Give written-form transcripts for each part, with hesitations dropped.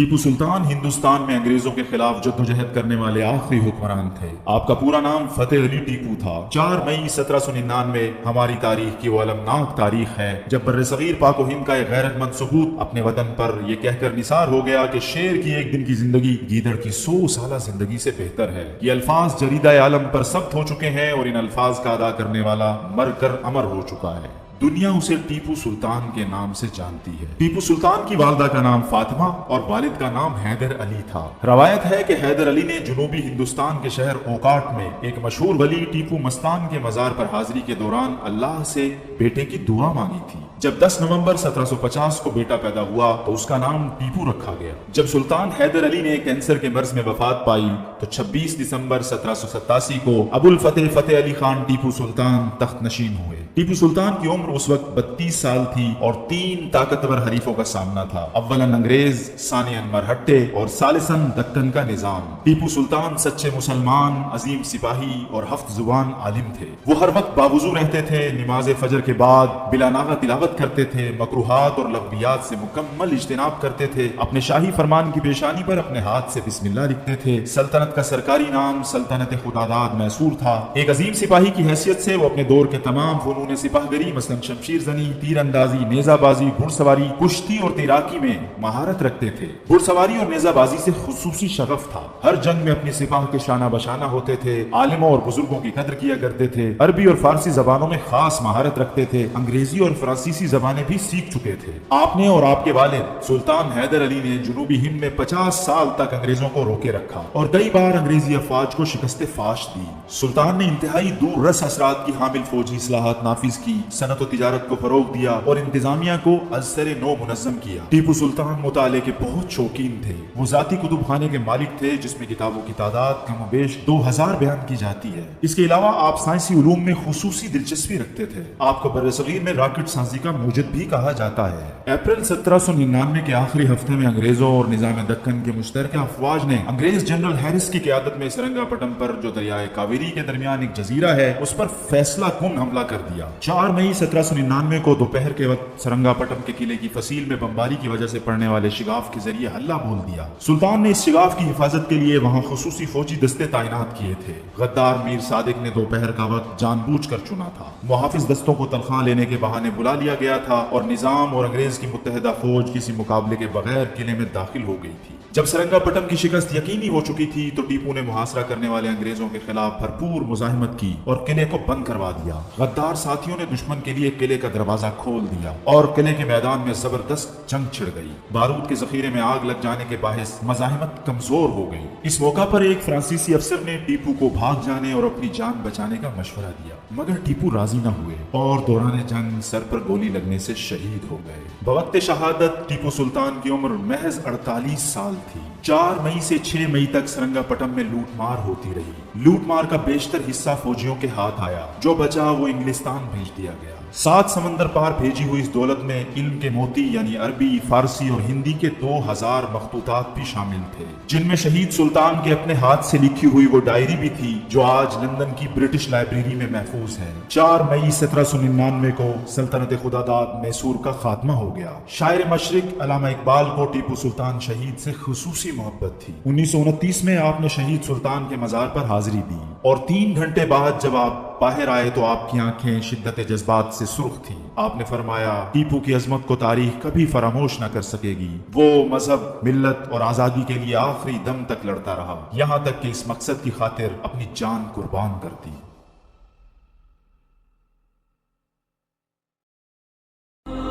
ٹیپو سلطان ہندوستان میں انگریزوں کے خلاف جدوجہد کرنے والے آخری حکمران تھے۔ آپ کا پورا نام فتح علی ٹیپو تھا۔ 4 مئی 1799 ہماری تاریخ کی وہ المناک تاریخ ہے جب برصغیر پاک و ہند کا ایک غیرت مند ثبوت اپنے وطن پر یہ کہہ کر نثار ہو گیا کہ شیر کی ایک دن کی زندگی گیدڑ کی 100 سالہ زندگی سے بہتر ہے۔ یہ الفاظ جریدہ عالم پر ثبت ہو چکے ہیں اور ان الفاظ کا ادا کرنے والا مر کر امر ہو چکا ہے۔ دنیا اسے ٹیپو سلطان کے نام سے جانتی ہے۔ ٹیپو سلطان کی والدہ کا نام فاطمہ اور والد کا نام حیدر علی تھا۔ روایت ہے کہ حیدر علی نے جنوبی ہندوستان کے شہر اوکاٹ میں ایک مشہور ولی ٹیپو مستان کے مزار پر حاضری کے دوران اللہ سے بیٹے کی دعا مانگی تھی۔ جب 10 نومبر 1750 کو بیٹا پیدا ہوا تو اس کا نام ٹیپو رکھا گیا۔ جب سلطان حیدر علی نے کینسر کے مرض میں وفات پائی تو 26 دسمبر 1787 کو ابو الفتح فتح علی خان ٹیپو سلطان تخت نشین ہوئے۔ ٹیپو سلطان کی عمر اس وقت 32 سال تھی اور 3 طاقتور حریفوں کا سامنا تھا، اولاً انگریز، ثانیاً مرہٹے اور ثالثاً دکن کا نظام۔ ٹیپو سلطان سچے مسلمان، عظیم سپاہی اور 7 زبان عالم تھے۔ وہ ہر وقت باوضو رہتے تھے، نماز فجر کے بعد بلا ناغہ تلاوت کرتے تھے، مکروہات اور لغویات سے مکمل اجتناب کرتے تھے، اپنے شاہی فرمان کی پیشانی پر اپنے ہاتھ سے بسم اللہ لکھتے تھے۔ سلطنت کا سرکاری نام سلطنت خداداد میسور تھا۔ ایک عظیم سپاہی کی حیثیت سے وہ اپنے دور کے تمام فنون سپاہ گری مثلا شمشیر زنی، تیر اندازی، نیزہ بازی، گھڑ سواری، کشتی اور تیراکی میں مہارت رکھتے تھے۔ گھڑ سواری اور نیزہ بازی سے خصوصی شغف تھا۔ ہر جنگ میں اپنی سپاہ کے شانہ بشانہ ہوتے تھے، عالموں اور بزرگوں کی قدر کیا کرتے تھے، عربی اور فارسی زبانوں میں خاص مہارت رکھتے تھے، انگریزی اور فرانسیسی زبانیں بھی سیکھ چکے تھے۔ آپ نے اور آپ کے والد سلطان حیدر علی نے جنوبی ہند میں 50 سال تک انگریزوں کو روکے رکھا اور کئی بار انگریزی افواج کو شکست فاش دی۔ سلطان نے انتہائی دور رس اثرات کی حامل فوجی اصلاحات نافذ کی، صنعت و تجارت کو فروغ دیا اور انتظامیہ کو از سر نو منظم کیا۔ ٹیپو سلطان مطالعے کے بہت شوقین تھے۔ وہ ذاتی کتب خانے کے مالک تھے جس میں کتابوں کی تعداد کم و بیش 2000 بیان کی جاتی ہے۔ اس کے علاوہ آپ سائنسی علوم میں خصوصی دلچسپی رکھتے تھے۔ آپ کو برصغیر میں راکٹ سازی کا موجد بھی کہا جاتا ہے۔ اپریل 1799 کے آخری ہفتے میں انگریزوں اور نظام دکن کے مشترکہ افواج نے انگریز جنرل ہیرس کی قیادت میں سرنگا پٹم پر جو دریائے کاویری کے درمیان ایک جزیرہ ہے اس پر فیصلہ کن حملہ کر دیا۔ 4 مئی 1799 کو دوپہر کے وقت سرنگا پٹم کے قلعے کی فصیل میں بمباری کی وجہ سے پڑنے والے شگاف کے ذریعے حلہ بول دیا۔ سلطان نے اس شگاف کی حفاظت کے لیے وہاں خصوصی فوجی دستے تعینات کیے تھے۔ غدار میر صادق نے دوپہر کا وقت جان بوجھ کر چنا تھا۔ محافظ دستوں کو تنخواہ لینے کے بہانے بلا لیا گیا تھا اور نظام اور انگریز کی متحدہ فوج کسی مقابلے کے بغیر قلعے میں داخل ہو گئی تھی۔ جب سرنگا پٹم کی شکست یقینی ہو چکی تھی تو ٹیپو نے محاصرہ کرنے والے انگریزوں کے خلاف بھرپور مزاحمت کی اور قلعے کو بند کروا دیا۔ غدار ساتھیوں نے دشمن کے لیے قلعے کا دروازہ کھول دیا اور قلعے کے میدان میں زبردست جنگ چھڑ گئی۔ بارود کے ذخیرے میں آگ لگ جانے کے باعث مزاحمت کمزور ہو گئی۔ اس موقع پر ایک فرانسیسی افسر نے ٹیپو کو بھاگ جانے اور اپنی جان بچانے کا مشورہ دیا، مگر ٹیپو راضی نہ ہوئے اور دوران جنگ سر پر گولی لگنے سے شہید ہو گئے۔ بوقت شہادت ٹیپو سلطان کی عمر محض 48 سال تھی۔ 4 مئی سے 6 مئی تک سرنگا پٹم میں لوٹ مار ہوتی رہی۔ لوٹ مار کا بیشتر حصہ فوجیوں کے ہاتھ آیا، جو بچا وہ انگلستان بھیج دیا گیا۔ 7 سمندر پار بھیجی ہوئی اس دولت میں علم کے موتی یعنی عربی، فارسی اور ہندی کے 2000 مخطوطات بھی شامل تھے، جن میں شہید سلطان کے اپنے ہاتھ سے لکھی ہوئی وہ ڈائری بھی تھی جو آج لندن کی برٹش لائبریری میں محفوظ ہے۔ 4 مئی 1799 کو سلطنت خداداد میسور کا خاتمہ ہو گیا۔ شاعر مشرق علامہ اقبال کو ٹیپو سلطان شہید سے خصوصی محبت تھی۔ 1929 میں آپ نے شہید سلطان کے مزار پر حاضری دی اور 3 گھنٹے بعد جب آپ باہر آئے تو آپ کی آنکھیں شدت جذبات سے سرخ تھیں۔ آپ نے فرمایا، ٹیپو کی عظمت کو تاریخ کبھی فراموش نہ کر سکے گی۔ وہ مذہب، ملت اور آزادی کے لیے آخری دم تک لڑتا رہا، یہاں تک کہ اس مقصد کی خاطر اپنی جان قربان کر دی۔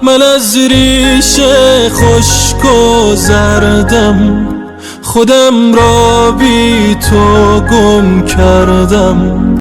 من از ریش خشک و زردم خودم را بی تو گم کردم.